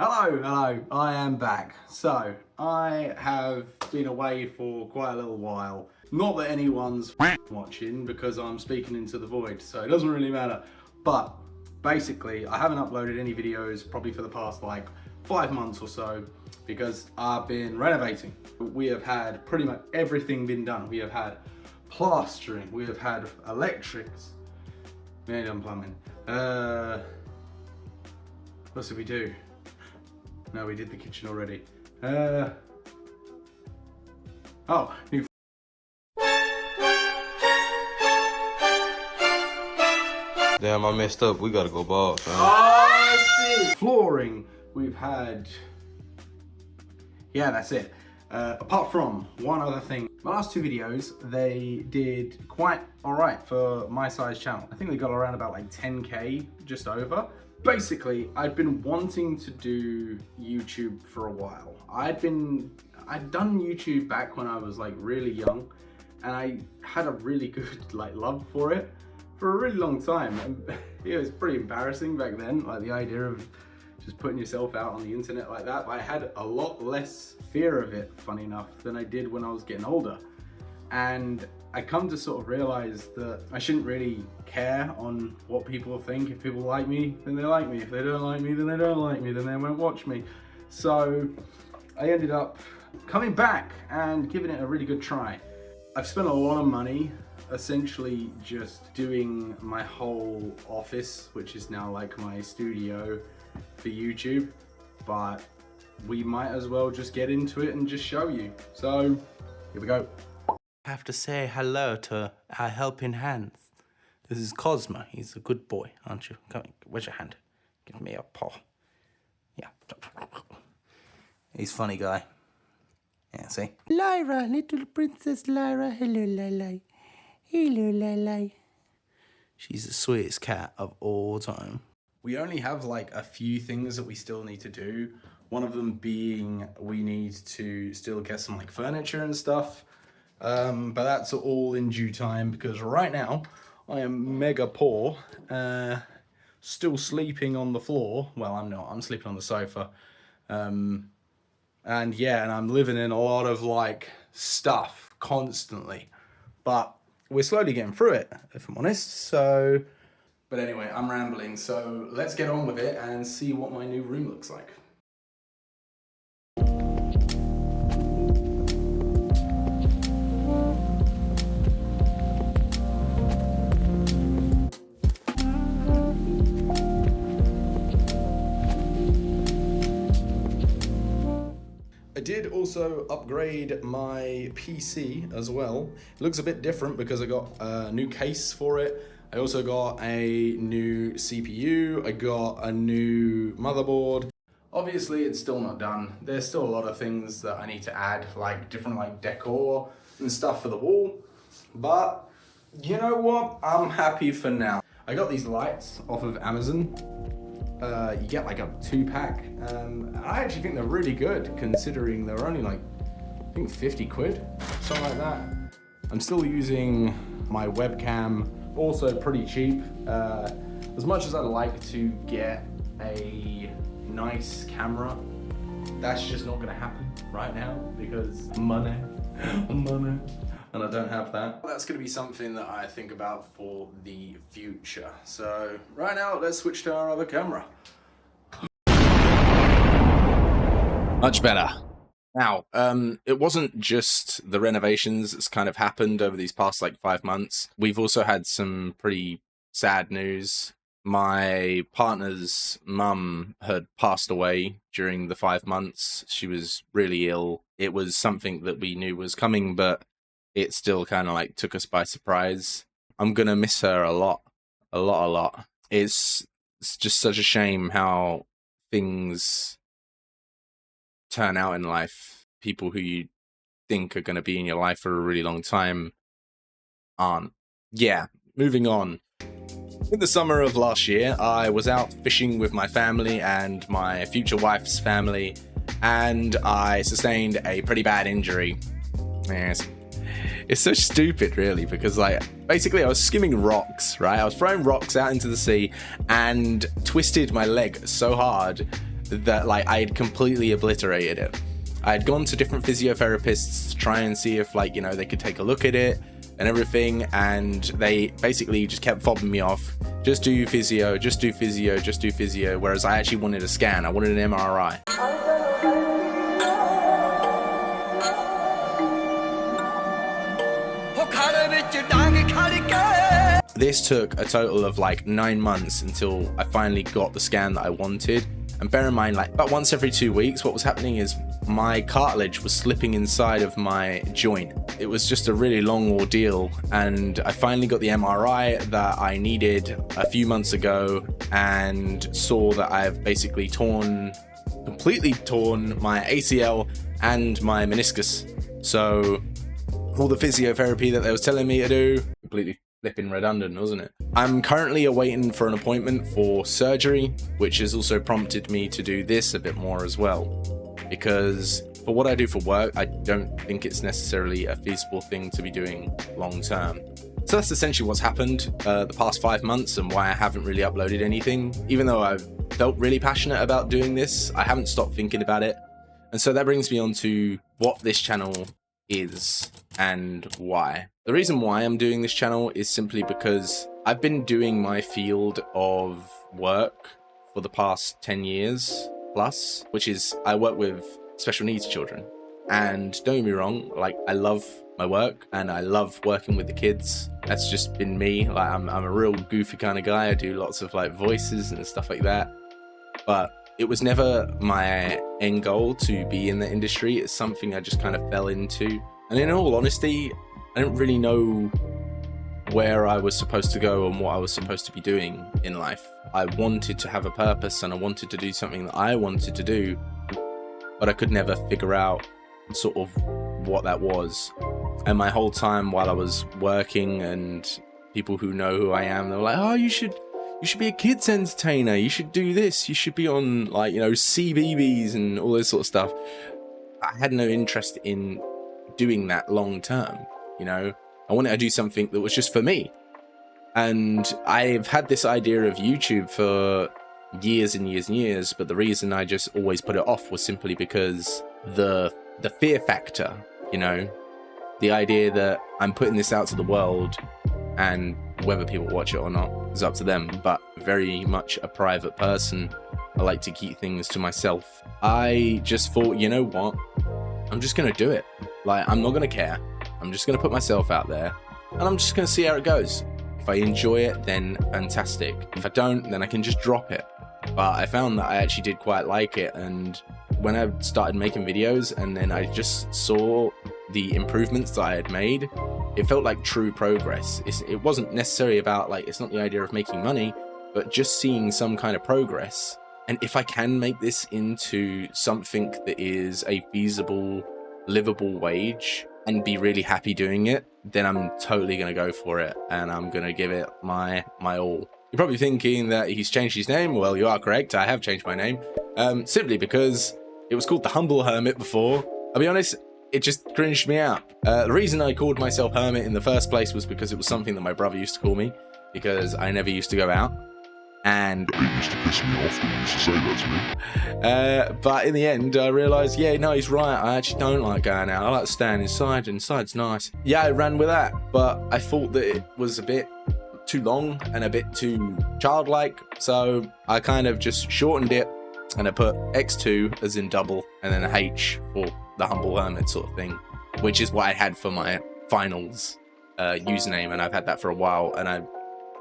Hello, I am back. So, I have been away for quite a little while. Not that anyone's watching because I'm speaking into the void, so it doesn't really matter. But, basically, I haven't uploaded any videos probably for the past like 5 months or so because I've been renovating. We have had pretty much everything been done. We have had plastering, we have had electrics, we ain't done plumbing. What did we do? No, we did the kitchen already. Oh, new Damn, I messed up. We gotta go bald, fam. oh, flooring. We've had, yeah, that's it. Apart from one other thing, my last two videos, they did quite all right for my size channel. I think they got around about like 10K, just over. Basically, I'd been wanting to do YouTube for a while. I'd done YouTube back when I was like really young, and I had a really good like love for it for a really long time. And it was pretty embarrassing back then, like the idea of just putting yourself out on the internet like that. But I had a lot less fear of it, funny enough, than I did when I was getting older. And I come to sort of realize that I shouldn't really care on what people think. If people like me, then they like me. If they don't like me, then they don't like me. Then they won't watch me. So I ended up coming back and giving it a really good try. I've spent a lot of money essentially just doing my whole office, which is now like my studio for YouTube, but we might as well just get into it and just show you. So here we go. Have to say hello to our helping hands. This is Cosmo. He's a good boy, aren't you? Come on, where's your hand? Give me a paw. Yeah. He's a funny guy. Yeah, see? Lyra, little princess Lyra. Hello, Lily. Hello, Lily. She's the sweetest cat of all time. We only have like a few things that we still need to do. One of them being we need to still get some like furniture and stuff. But that's all in due time because right now I am mega poor, still sleeping on the floor. Well, I'm not, I'm sleeping on the sofa. And yeah, and I'm living in a lot of like stuff constantly, but we're slowly getting through it, if I'm honest. So, but anyway, I'm rambling. So let's get on with it and see what my new room looks like. I did also upgrade my PC as well. It looks a bit different because I got a new case for it. I also got a new CPU. I got a new motherboard. Obviously, it's still not done. There's still a lot of things that I need to add, like different like decor and stuff for the wall. But you know what? I'm happy for now. I got these lights off of Amazon. You get like a 2-pack. I actually think they're really good considering they're only like, I think 50 quid, something like that. I'm still using my webcam, also pretty cheap. As much as I'd like to get a nice camera, that's just not gonna happen right now because money, and I don't have that. That's gonna be something that I think about for the future. So right now, let's switch to our other camera. Much better. Now, it wasn't just the renovations that's kind of happened over these past like 5 months. We've also had some pretty sad news. My partner's mum had passed away during the 5 months. She was really ill. It was something that we knew was coming, but it still kind of like took us by surprise. I'm gonna miss her a lot. It's just such a shame how things turn out in life. People who you think are gonna be in your life for a really long time aren't. Yeah, moving on. In the summer of last year, I was out fishing with my family and my future wife's family, and I sustained a pretty bad injury. Yes. It's so stupid, really, because like basically I was skimming rocks, right? I was throwing rocks out into the sea and twisted my leg so hard that like I had completely obliterated it. I had gone to different physiotherapists to try and see if like, you know, they could take a look at it and everything, and they basically just kept fobbing me off. Just do physio, just do physio, just do physio, whereas I actually wanted a scan. I wanted an MRI. This took a total of like 9 months until I finally got the scan that I wanted. And bear in mind, like about once every 2 weeks, what was happening is my cartilage was slipping inside of my joint. It was just a really long ordeal, and I finally got the MRI that I needed a few months ago and saw that I've basically completely torn my ACL and my meniscus. So all the physiotherapy that they was telling me to do, completely flipping redundant, wasn't it? I'm currently awaiting for an appointment for surgery, which has also prompted me to do this a bit more as well, because for what I do for work, I don't think it's necessarily a feasible thing to be doing long term. So that's essentially what's happened the past 5 months and why I haven't really uploaded anything. Even though I've felt really passionate about doing this, I haven't stopped thinking about it. And so that brings me on to what this channel is and why. The reason why I'm doing this channel is simply because I've been doing my field of work for the past 10 years plus, which is I work with special needs children. And don't get me wrong, like I love my work and I love working with the kids. That's just been me. Like I'm a real goofy kind of guy. I do lots of like voices and stuff like that. But it was never my end goal to be in the industry. It's something I just kind of fell into. And in all honesty, I didn't really know where I was supposed to go and what I was supposed to be doing in life. I wanted to have a purpose and I wanted to do something that I wanted to do, but I could never figure out sort of what that was. And my whole time while I was working, and people who know who I am, they were like, oh, you should be a kids entertainer, you should do this, you should be on like, you know, CBBS and all this sort of stuff. I had no interest in doing that long term, you know. I wanted to do something that was just for me. And I've had this idea of YouTube for years and years and years, but the reason I just always put it off was simply because the fear factor, you know, the idea that I'm putting this out to the world and whether people watch it or not is up to them, but very much a private person. I like to keep things to myself. I just thought, you know what, I'm just gonna do it. Like, I'm not gonna care. I'm just gonna put myself out there and I'm just gonna see how it goes. If I enjoy it, then fantastic. If I don't, then I can just drop it. But I found that I actually did quite like it, and when I started making videos and then I just saw the improvements that I had made, it felt like true progress. It wasn't necessarily about, like, it's not the idea of making money, but just seeing some kind of progress. And if I can make this into something that is a feasible, livable wage and be really happy doing it, then I'm totally going to go for it and I'm going to give it my all. You're probably thinking that he's changed his name. Well, you are correct. I have changed my name simply because it was called the Humble Hermit before. I'll be honest, it just cringed me out. The reason I called myself Hermit in the first place was because it was something that my brother used to call me, because I never used to go out. And it used to piss me off when he used to say that to me. But in the end, I realised, yeah, no, he's right. I actually don't like going out. I like staying inside. Inside's nice. Yeah, I ran with that, but I thought that it was a bit too long and a bit too childlike. So I kind of just shortened it and I put X2 as in double and then a H for the Humble Hermit sort of thing, which is what I had for my finals username. And I've had that for a while. And I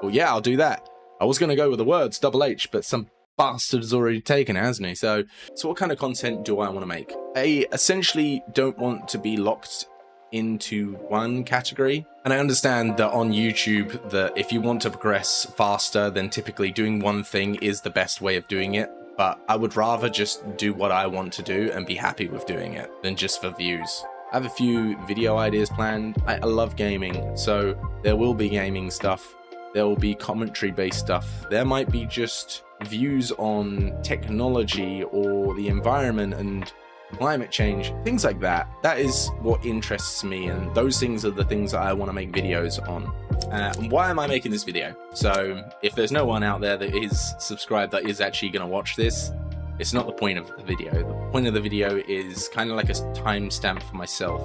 thought, yeah, I'll do that. I was going to go with the words double H, but some bastard has already taken it, hasn't he? So what kind of content do I want to make? I essentially don't want to be locked into one category. And I understand that on YouTube, that if you want to progress faster, then typically doing one thing is the best way of doing it. But I would rather just do what I want to do and be happy with doing it than just for views. I have a few video ideas planned. I love gaming, so there will be gaming stuff. There will be commentary-based stuff. There might be just views on technology or the environment and climate change, things like that. That is what interests me, and those things are the things that I want to make videos on. And why am I making this video? So if there's no one out there that is subscribed that is actually going to watch this, it's not the point of the video. The point of the video is kind of like a timestamp for myself.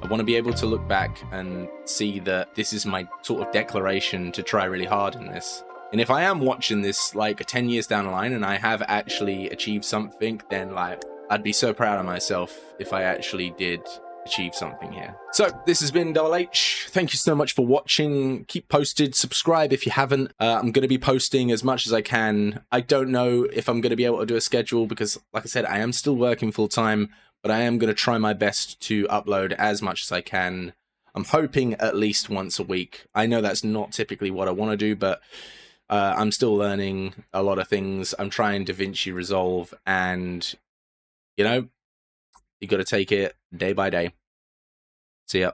I want to be able to look back and see that this is my sort of declaration to try really hard in this. And if I am watching this like 10 years down the line and I have actually achieved something, then like I'd be so proud of myself if I actually did achieve something here. So this has been Double H. Thank you so much for watching. Keep posted, subscribe if you haven't. I'm going to be posting as much as I can. I don't know if I'm going to be able to do a schedule because, like I said, I am still working full time, but I am going to try my best to upload as much as I can. I'm hoping at least once a week. I know that's not typically what I want to do, but I'm still learning a lot of things. I'm trying DaVinci Resolve, and you know, you got to take it day by day. See ya.